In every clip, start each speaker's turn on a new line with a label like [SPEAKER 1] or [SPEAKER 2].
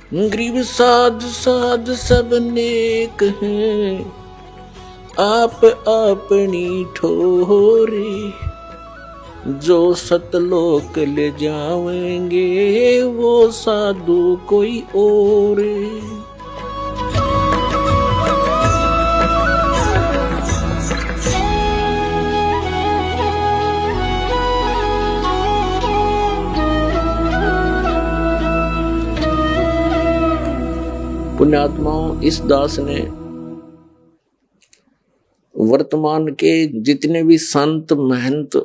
[SPEAKER 1] गरीब साध साध सब नेक हैं, आप अपनी ठोरे, जो सतलोक ले जावेंगे वो साधु कोई और। पुण्यात्माओं, इस दास ने वर्तमान के जितने भी संत महंत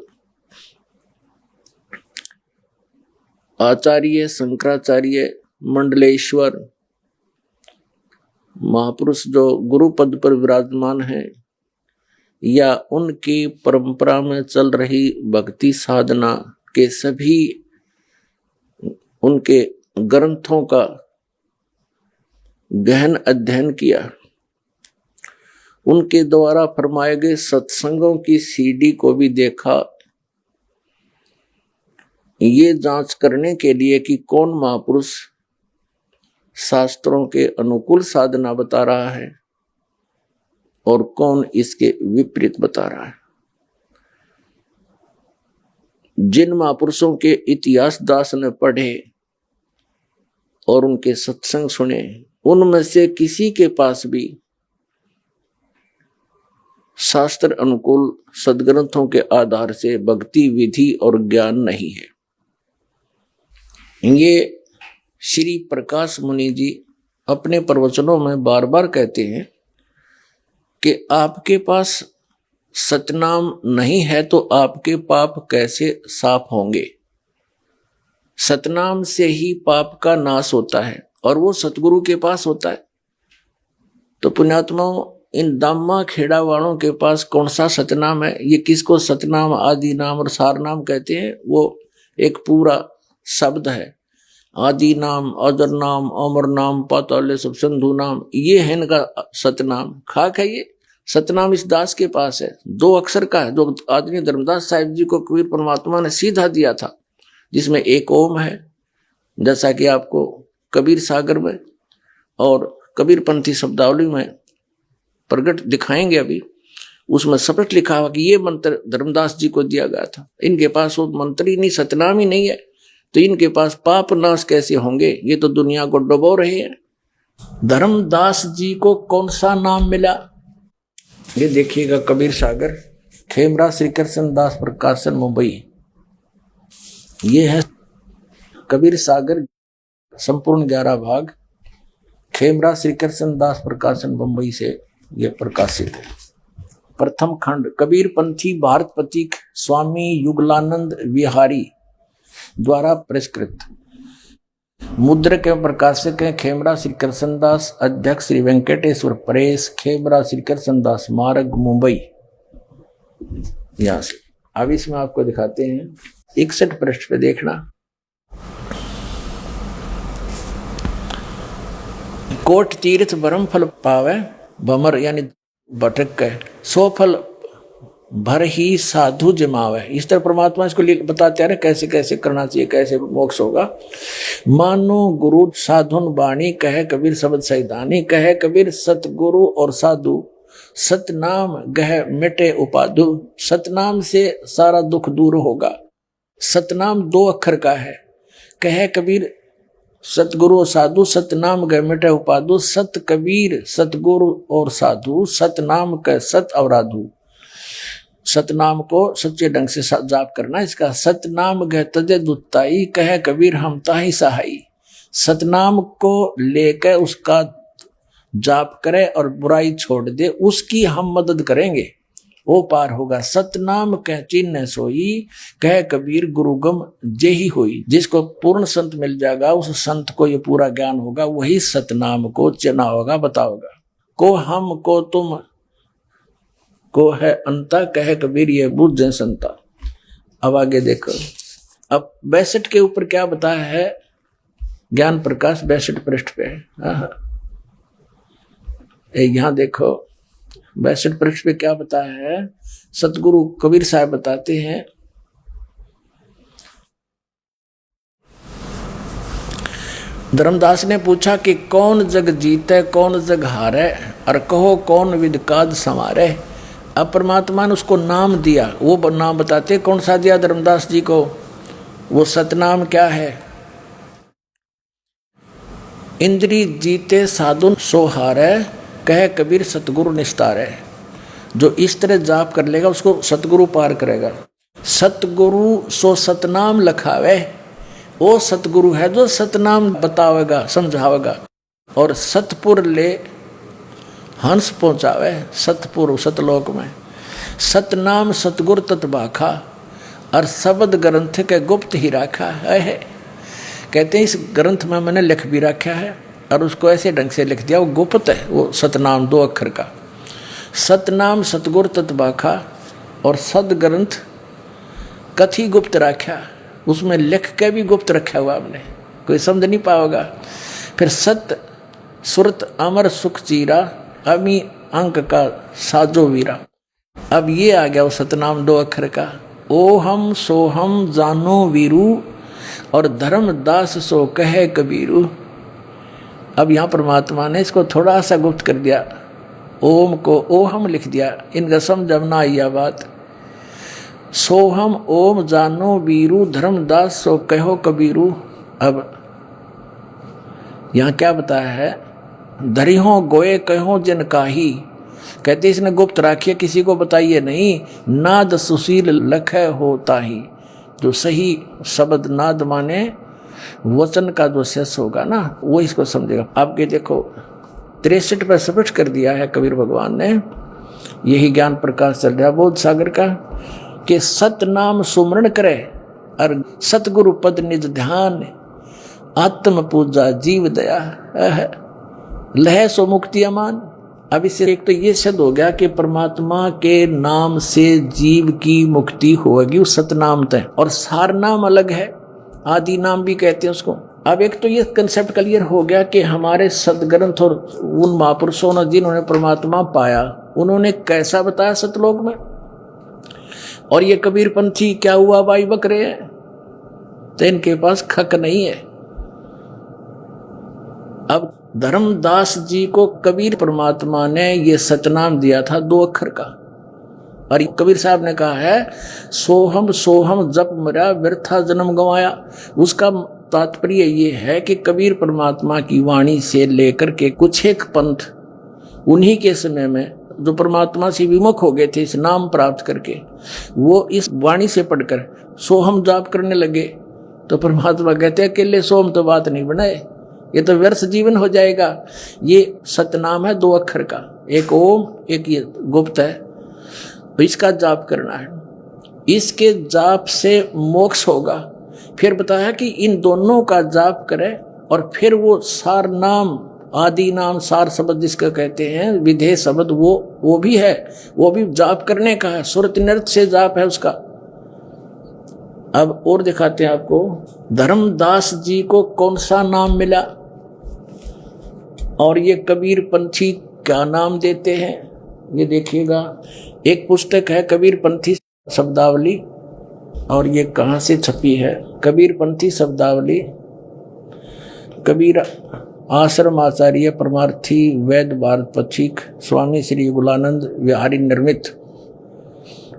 [SPEAKER 1] आचार्य शंकराचार्य मंडलेश्वर महापुरुष जो गुरु पद पर विराजमान है या उनकी परंपरा में चल रही भक्ति साधना के सभी उनके ग्रंथों का गहन अध्ययन किया। उनके द्वारा फरमाए गए सत्संगों की सीडी को भी देखा, ये जांच करने के लिए कि कौन महापुरुष शास्त्रों के अनुकूल साधना बता रहा है और कौन इसके विपरीत बता रहा है। जिन महापुरुषों के इतिहास दास ने पढ़े और उनके सत्संग सुने, उनमें से किसी के पास भी शास्त्र अनुकूल सदग्रंथों के आधार से भक्ति विधि और ज्ञान नहीं है। ये श्री प्रकाश मुनि जी अपने प्रवचनों में बार बार कहते हैं कि आपके पास सतनाम नहीं है तो आपके पाप कैसे साफ होंगे। सतनाम से ही पाप का नाश होता है और वो सतगुरु के पास होता है। तो पुण्यात्माओं, इन दामा खेड़ा वालों के पास कौन सा सतनाम है? ये किसको सतनाम, आदि नाम और सार नाम कहते हैं? वो एक पूरा शब्द है। आदि नाम, अजर नाम, अमर नाम, पाताल सब सिंधु नाम, ये है इनका सतनाम। खाक है ये सतनाम, इस दास के पास है। 2 अक्षर का है, जो आदरणीय धर्मदास साहिब जी को कबीर परमात्मा ने सीधा दिया था, जिसमें एक ओम है, जैसा कि आपको कबीर सागर में और कबीर पंथी शब्दावली में प्रकट दिखाएंगे। अभी उसमें स्पष्ट लिखा हुआ कि ये मंत्र धर्मदास जी को दिया गया था। इनके पास वो मंत्र ही नहीं, सतनाम ही नहीं है, तो इनके पास पाप नाश कैसे होंगे? ये तो दुनिया को डुबो रहे हैं। धर्मदास जी को कौन सा नाम मिला? ये देखिएगा, कबीर सागर, खेमरा श्री कृष्ण दास प्रकाशन, मुंबई। ये है कबीर सागर, संपूर्ण 11 भाग, खेमरा श्री कृष्ण दास प्रकाशन, मुंबई से यह प्रकाशित है। प्रथम खंड कबीर पंथी भारत प्रतीक स्वामी युगलानंद विहारी द्वारा पुरस्कृत। मुद्रक एवं प्रकाशक है खेमरा श्री कृष्ण दास, अध्यक्ष श्री वेंकटेश्वर प्रेस, खेमरा श्री कृष्ण दास मार्ग, मुंबई। यहां से अब इसमें आपको दिखाते हैं 61 पृष्ठ पे देखना। कोट तीर्थ भरम फल पावे, भमर यानी भटक गए, 100 फल भर ही साधु जमावे। इस तरह परमात्मा इसको बताते हैं कैसे कैसे करना चाहिए, कैसे मोक्ष होगा। मानो गुरु साधुन बाणी, कहे कबीर शब्द सैदानी, कहे कबीर सतगुरु और साधु, सतनाम गह मिटे उपाधु। सतनाम से सारा दुख दूर होगा। सतनाम 2 अक्षर का है। कहे कबीर सतगुरु और साधु, सतनाम गए मिटे उपाधु। सत कबीर सतगुरु और साधु, सतनाम का सत अवराधु। सतनाम को सच्चे ढंग से जाप करना। इसका सतनाम गए तजे दुताई, कहे कबीर हम ताही सहाई। सतनाम को लेकर उसका जाप करे और बुराई छोड़ दे, उसकी हम मदद करेंगे, वो पार होगा। सतनाम कह चिन्ह सोई, कह कबीर गुरुगम जेही होई। जिसको पूर्ण संत मिल जाएगा, उस संत को ये पूरा ज्ञान होगा, वही सतनाम को चिन्ह होगा, बताओगा। को हम को तुम को है अंता, कह कबीर ये बुझ संता। अब आगे देखो, अब 62 के ऊपर क्या बताया है? ज्ञान प्रकाश 62 पृष्ठ पे है। यहां देखो 62 पृष्ठ पे क्या बताया है? सतगुरु कबीर साहब बताते हैं, धर्मदास ने पूछा कि कौन जग जीते कौन जग हारे, और कहो कौन विद काज संवारे। अब परमात्मा ने उसको नाम दिया, वो नाम बताते कौन सा दिया धर्मदास जी को, वो सतनाम क्या है। इंद्री जीते साधुन सो हारे, कहे कबीर सतगुरु निस्तारे। जो इस तरह जाप कर लेगा उसको सतगुरु पार करेगा। सतगुरु सो सतनाम लखावे, वो सतगुरु है जो सतनाम बतावेगा समझावेगा। और सतपुर ले हंस पहुंचावे, सतपुर सतलोक में। सतनाम सतगुर तत्बाखा, और शब्द ग्रंथ के गुप्त ही रखा है। कहते हैं इस ग्रंथ में मैंने लिख भी रखा है, और उसको ऐसे ढंग से लिख दिया, वो गुप्त है वो सतनाम 2 अक्षर का। सतनाम सतगुर तत्बाखा, और सद ग्रंथ कथी गुप्त रखा, उसमें लिख के भी गुप्त रखा हुआ हमने, कोई समझ नहीं पाओगा। फिर सत सुरत अमर सुख चीरा, अमी अंक का साजो वीरा। अब ये आ गया वो सतनाम 2 अक्षर का। ओ हम सो हम जानो वीरू, और धर्मदास सो कहे कबीरू। अब यहाँ परमात्मा ने इसको थोड़ा सा गुप्त कर दिया, ओम को ओ हम लिख दिया, इनका समझ ना आई बात। सोहम ओम जानो वीरू, धर्मदास सो कहो कबीरू। अब यहाँ क्या बताया है, धरिहो गोए कहो जिन काही। कहते इसने गुप्त राखिए, किसी को बताइए नहीं। नाद सुशील लखे होता ही, जो सही शब्द नाद माने वचन का जो शेष होगा ना, वो इसको समझेगा। आपके देखो 63 पर स्पष्ट कर दिया है कबीर भगवान ने, यही ज्ञान प्रकाश चल रहा बोध सागर का, कि सतनाम सुमरण करे और सतगुरु पद निज ध्यान, आत्म पूजा जीव दया लह सो मुक्ति अमान। अब इससे एक तो ये सिद्ध हो गया कि परमात्मा के नाम से जीव की मुक्ति होगी उस सतनाम तय। और सार नाम अलग है, आदि नाम भी कहते हैं उसको। अब एक तो ये कंसेप्ट क्लियर हो गया कि हमारे सदग्रंथ और उन महापुरुषों ने जिन्होंने परमात्मा पाया, उन्होंने कैसा बताया सतलोक में। और ये कबीर पंथी क्या हुआ भाई बकरे हैं, तो इनके पास खक नहीं है। अब धर्मदास जी को कबीर परमात्मा ने ये सतनाम दिया था 2 अक्षर का, और कबीर साहब ने कहा है सोहम सोहम जप मरा व्यर्था जन्म गंवाया। उसका तात्पर्य ये है कि कबीर परमात्मा की वाणी से लेकर के कुछ एक पंथ उन्हीं के समय में जो परमात्मा से विमुख हो गए थे इस नाम प्राप्त करके, वो इस वाणी से पढ़कर सोहम जाप करने लगे। तो परमात्मा कहते हैं अकेले सोहम तो बात नहीं बनाए, ये तो व्यर्थ जीवन हो जाएगा। ये सतनाम है 2 अक्षर का, एक ओम एक ये गुप्त है, तो इसका जाप करना है। इसके जाप से मोक्ष होगा। फिर बताया कि इन दोनों का जाप करें, और फिर वो सार नाम आदि नाम सार शब्द जिसका कहते हैं विधेय शब्द, वो भी है, वो भी जाप करने का है। सुरत नृत्य से जाप है उसका। अब और दिखाते हैं आपको धर्मदास जी को कौन सा नाम मिला, और ये कबीर पंथी क्या नाम देते हैं ये देखिएगा। एक पुस्तक है कबीर पंथी शब्दावली, और ये कहाँ से छपी है, कबीर पंथी शब्दावली, कबीर आश्रम आचार्य परमार्थी वैद्य भारत पथिक स्वामी श्री गुलानंद विहारी निर्मित,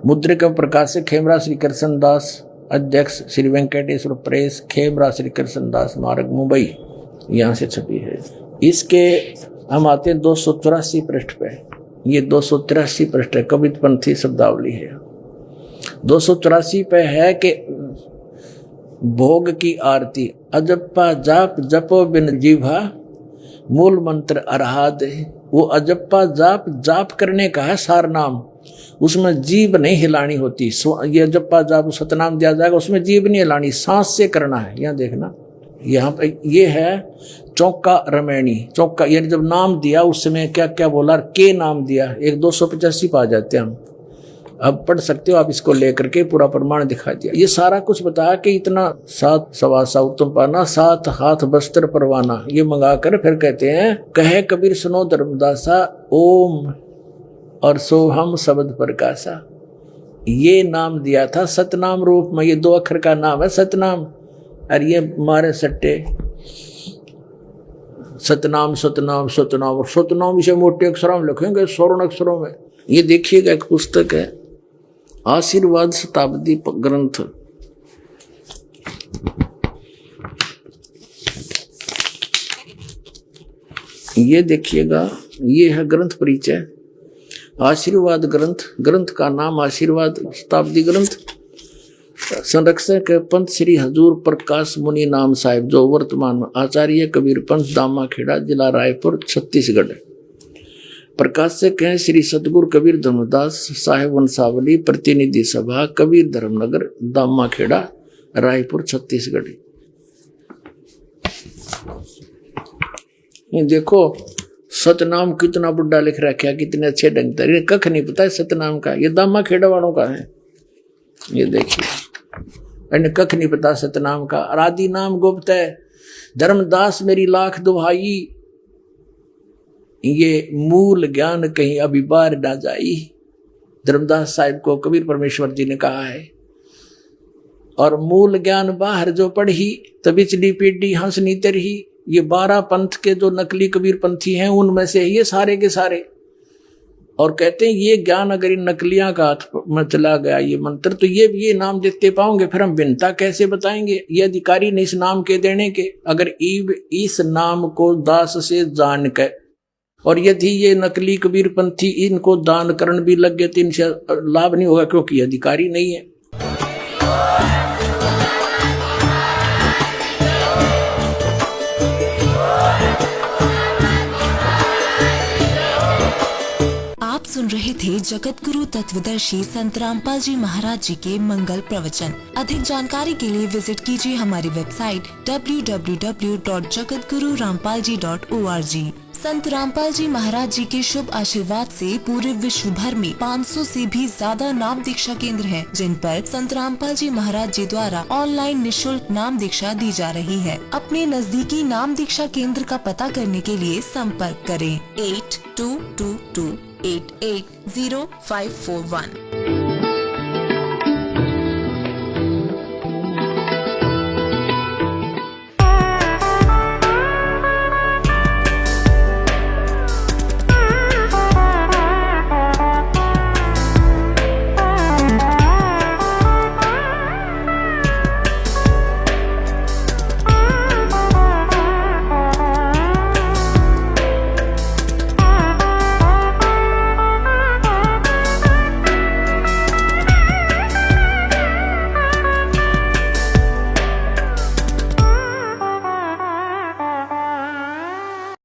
[SPEAKER 1] मुद्रिका प्रकाशक खेमरा श्री कृष्णदास, अध्यक्ष श्री वेंकटेश्वर प्रेस, खेमरा श्री कृष्णदास मार्ग मुंबई, यहाँ से छपी है। इसके हम आते हैं 284 पृष्ठ पे, ये 283 पृष्ठ है, कबीर पंथी शब्दावली है। 284 पे है कि भोग की आरती अजप्पा जाप जपो बिन जीभा, मूल मंत्र अरहाद। वो अजप्पा जाप जाप करने का है सार नाम, उसमें जीभ नहीं हिलानी होती। ये अजप्पा जाप सतनाम दिया जाएगा, उसमें जीभ नहीं हिलानी, सांस से करना है। यहाँ देखना, यहाँ पे ये है चौका रमैनी। चौका यानी जब नाम दिया उस समय क्या क्या बोला, के नाम दिया, एक 285 पा जाते हैं हम। अब पढ़ सकते हो आप, इसको लेकर के पूरा प्रमाण दिखा दिया। ये सारा कुछ बताया कि इतना 7 सवासा उत्तम पाना, 7 हाथ बस्तर परवाना, ये मंगा कर फिर कहते हैं कहे कबीर सुनो धर्मदासा, ओम और सोहम शब्द प्रकाशा। ये नाम दिया था सतनाम रूप में, ये 2 अक्षर का नाम है सतनाम। और ये मारे सट्टे सतनाम सतनाम सतनाम, और सतनाम इसे मोटे अक्षरों में लिखेंगे, स्वर्ण अक्षरों में। ये देखिएगा, एक पुस्तक है आशीर्वाद शताब्दी ग्रंथ, ये देखिएगा, ये है ग्रंथ परिचय, आशीर्वाद ग्रंथ। ग्रंथ का नाम आशीर्वाद शताब्दी ग्रंथ। संरक्षक है पंत श्री हजूर प्रकाश मुनि नाम साहिब, जो वर्तमान आचार्य कबीर पंथ दामा खेड़ा, जिला रायपुर, छत्तीसगढ़। प्रकाशक हैं श्री सतगुरु कबीर धर्मदास साहेब वंशावली, प्रतिनिधि सभा कबीर धर्मनगर, दामा खेड़ा, रायपुर, छत्तीसगढ़। ये देखो सतनाम कितना बुढ़ा लिख रखा है, कितने अच्छे ढंग से। कख नहीं पता है सतनाम का, ये दामा खेड़ा वालों का है। ये देखिए, इन्हें कख नहीं पता सतनाम का। आदि नाम गुप्त है, धर्मदास मेरी लाख दुहाई, ये मूल ज्ञान कहीं अभी बाहर ना जाई। धर्मदास साहिब को कबीर परमेश्वर जी ने कहा है। और मूल ज्ञान बाहर जो पढ़ी, तभी चली पीढ़ी हंसनी तरही। ये 12 पंथ के जो नकली कबीर पंथी हैं, उनमें से ये सारे के सारे। और कहते हैं ये ज्ञान अगर इन नकलियां का हाथ में चला गया, ये मंत्र, तो ये नाम देते पाओगे, फिर हम भिन्नता कैसे बताएंगे? ये अधिकारी नहीं इस नाम के देने के। अगर इस नाम को दास से जान के, और यदि ये नकली कबीर पंथी इनको दान करण भी लग गए, तो इनसे लाभ नहीं होगा, क्योंकि अधिकारी नहीं है।
[SPEAKER 2] सुन रहे थे जगत गुरु तत्वदर्शी संत रामपाल जी महाराज जी के मंगल प्रवचन। अधिक जानकारी के लिए विजिट कीजिए हमारी वेबसाइट www.jagatgururampalji.org। संत रामपाल जी महाराज जी के शुभ आशीर्वाद से पूरे विश्व भर में 500 से भी ज्यादा नाम दीक्षा केंद्र हैं, जिन पर संत रामपाल जी महाराज जी द्वारा ऑनलाइन निशुल्क नाम दीक्षा दी जा रही है। अपने नजदीकी नाम दीक्षा केंद्र का पता करने के लिए संपर्क करें 8222880541।